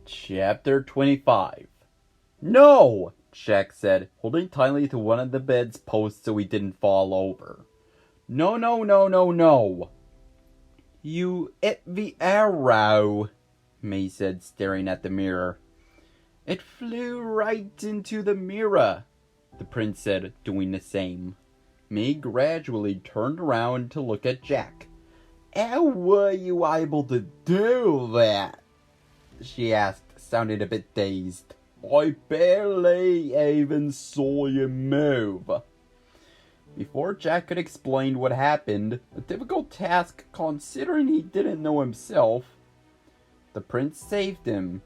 Chapter 25. No! Jack said, holding tightly to one of the bed's posts so he didn't fall over. No, no, no, no, no. You hit the arrow, May said, staring at the mirror. It flew right into the mirror, the prince said, doing the same. May gradually turned around to look at Jack. How were you able to do that? She asked, sounding a bit dazed. I barely even saw you move. Before Jack could explain what happened, a difficult task considering he didn't know himself, the prince saved him.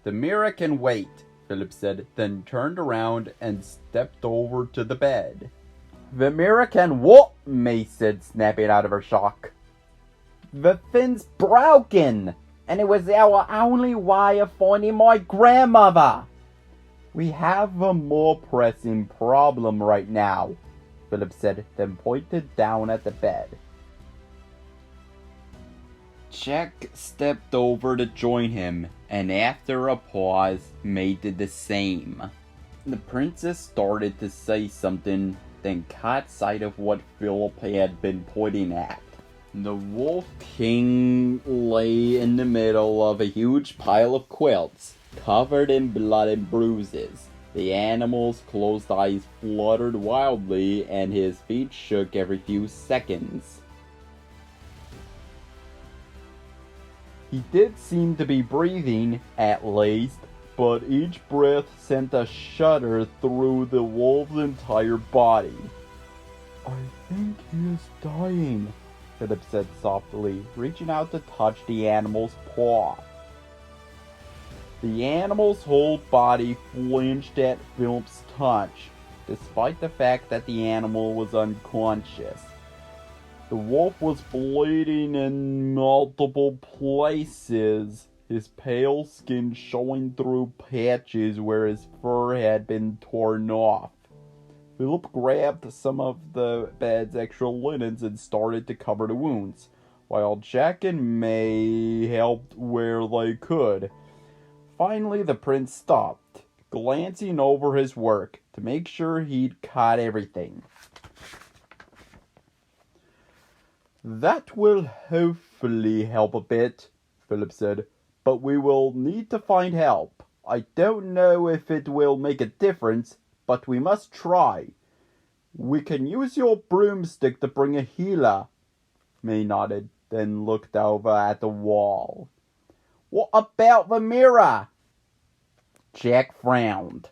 The mirror can wait, Philip said, then turned around and stepped over to the bed. The mirror can what? May said, snapping out of her shock. The thing's broken, and it was our only way of finding my grandmother. We have a more pressing problem right now, Philip said, then pointed down at the bed. Jack stepped over to join him, and after a pause, May did the same. The princess started to say something, then caught sight of what Philip had been pointing at. The Wolf King lay in the middle of a huge pile of quilts, covered in blood and bruises. The animal's closed eyes fluttered wildly, and his feet shook every few seconds. He did seem to be breathing, at least, but each breath sent a shudder through the wolf's entire body. I think he is dying, Philip said softly, reaching out to touch the animal's paw. The animal's whole body flinched at Philip's touch, despite the fact that the animal was unconscious. The wolf was bleeding in multiple places, his pale skin showing through patches where his fur had been torn off. Philip grabbed some of the bed's extra linens and started to cover the wounds, while Jack and May helped where they could. Finally, the prince stopped, glancing over his work to make sure he'd caught everything. That will hopefully help a bit, Philip said, but we will need to find help. I don't know if it will make a difference, but we must try. We can use your broomstick to bring a healer. May nodded, then looked over at the wall. What about the mirror? Jack frowned.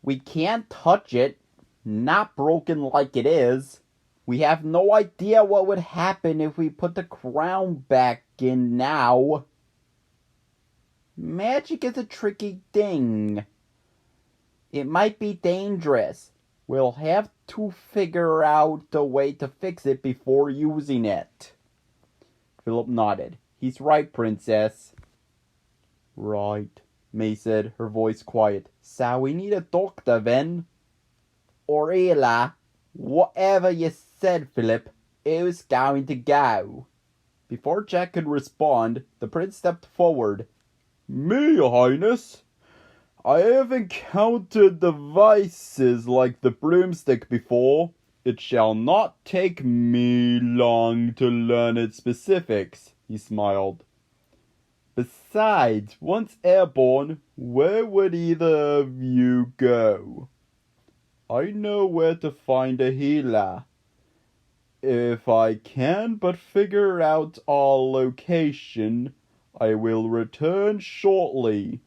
We can't touch it, not broken like it is. We have no idea what would happen if we put the crown back in now. Magic is a tricky thing. It might be dangerous. We'll have to figure out a way to fix it before using it. Philip nodded. He's right, Princess. Right, May said, her voice quiet. So we need a doctor then? Or healer. Whatever you said, Philip, who's going to go? Before Jack could respond, the prince stepped forward. Me, Your Highness. I have encountered devices like the broomstick before. It shall not take me long to learn its specifics, he smiled. Besides, once airborne, where would either of you go? I know where to find a healer. If I can but figure out our location, I will return shortly.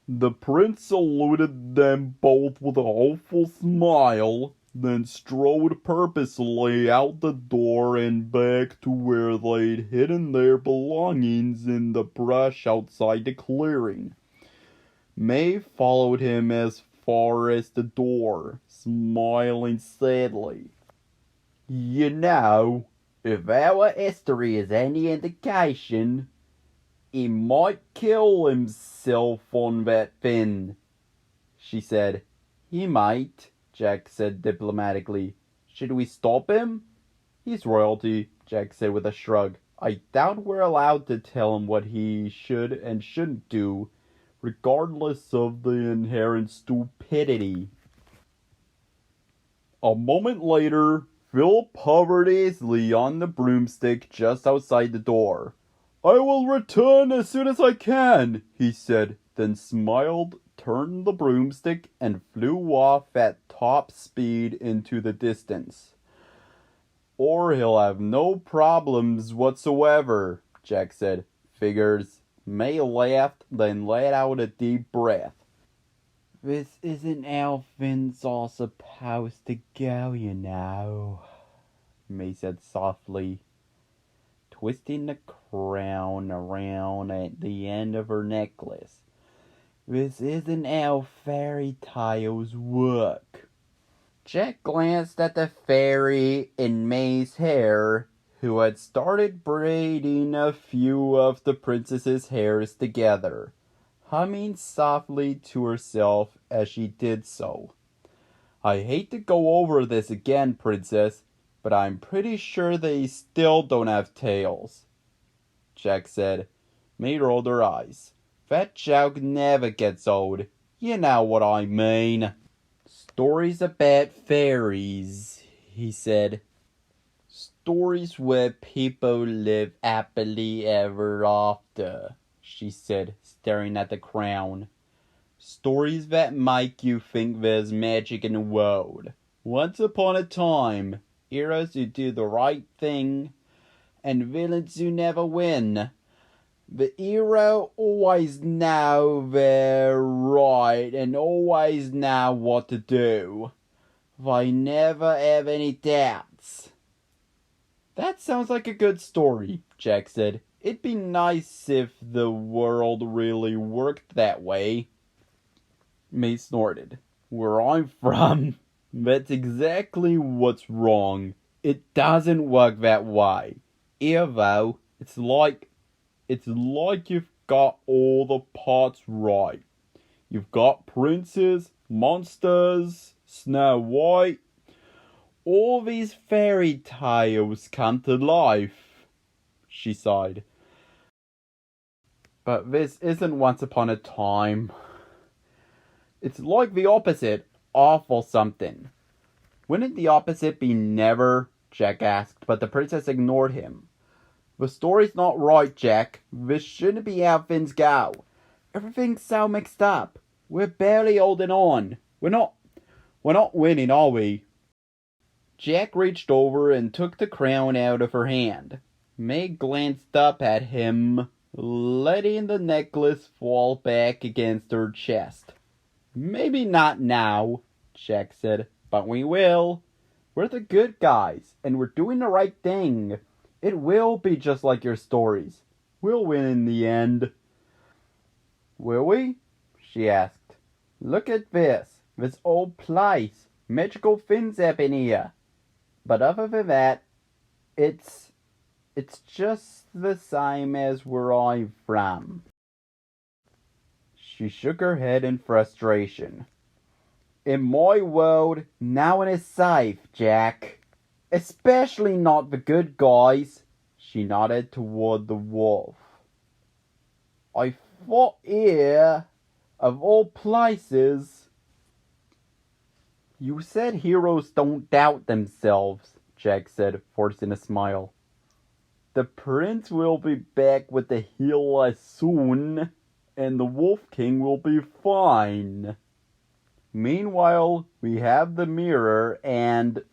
The prince saluted them both with a hopeful smile, then strode purposely out the door and back to where they'd hidden their belongings in the brush outside the clearing. May followed him as far as the door, smiling sadly. You know, if our history is any indication, he might kill himself on that thing, she said. He might, Jack said diplomatically. Should we stop him? He's royalty, Jack said with a shrug. I doubt we're allowed to tell him what he should and shouldn't do. regardless of the inherent stupidity. A moment later, Philip hovered easily on the broomstick just outside the door. "I will return as soon as I can," he said, then smiled, turned the broomstick, and flew off at top speed into the distance. "Or he'll have no problems whatsoever," Jack said. "Figures." May laughed, then let out a deep breath. "This isn't how things are supposed to go, you know," May said softly, twisting the crown around at the end of her necklace. "This isn't how fairy tales work." Jack glanced at the fairy in May's hair, who had started braiding a few of the princess's hairs together, humming softly to herself as she did so. "I hate to go over this again, Princess, but I'm pretty sure they still don't have tails," Jack said. May rolled her eyes. "That joke never gets old. You know what I mean." "Stories about fairies," he said. "Stories where people live happily ever after," she said, staring at the crown. "Stories that make you think there's magic in the world. Once upon a time, heroes who do the right thing, and villains who never win. The hero always know they're right and always know what to do. They never have any doubts." "That sounds like a good story," Jack said. "It'd be nice if the world really worked that way." May snorted. "Where I'm from, that's exactly what's wrong. It doesn't work that way. Here, though, it's like you've got all the parts right. You've got princes, monsters, Snow White. All these fairy tales come to life," she sighed. "But this isn't Once Upon a Time. It's like the opposite, awful something." "Wouldn't the opposite be never?" Jack asked, but the princess ignored him. "The story's not right, Jack. This shouldn't be how things go. Everything's so mixed up. We're barely holding on. We're not winning, are we?" Jack reached over and took the crown out of her hand. May glanced up at him, letting the necklace fall back against her chest. "Maybe not now," Jack said, "but we will. We're the good guys, and we're doing the right thing. It will be just like your stories. We'll win in the end." "Will we?" she asked. "Look at this old place. Magical things happen here. But other than that, it's just the same as where I'm from." She shook her head in frustration. "In my world, no one is safe, Jack. Especially not the good guys." She nodded toward the wolf. "I thought here, of all places—" "You said heroes don't doubt themselves," Jack said, forcing a smile. "The prince will be back with the healer soon, and the Wolf King will be fine. Meanwhile, we have the mirror and—"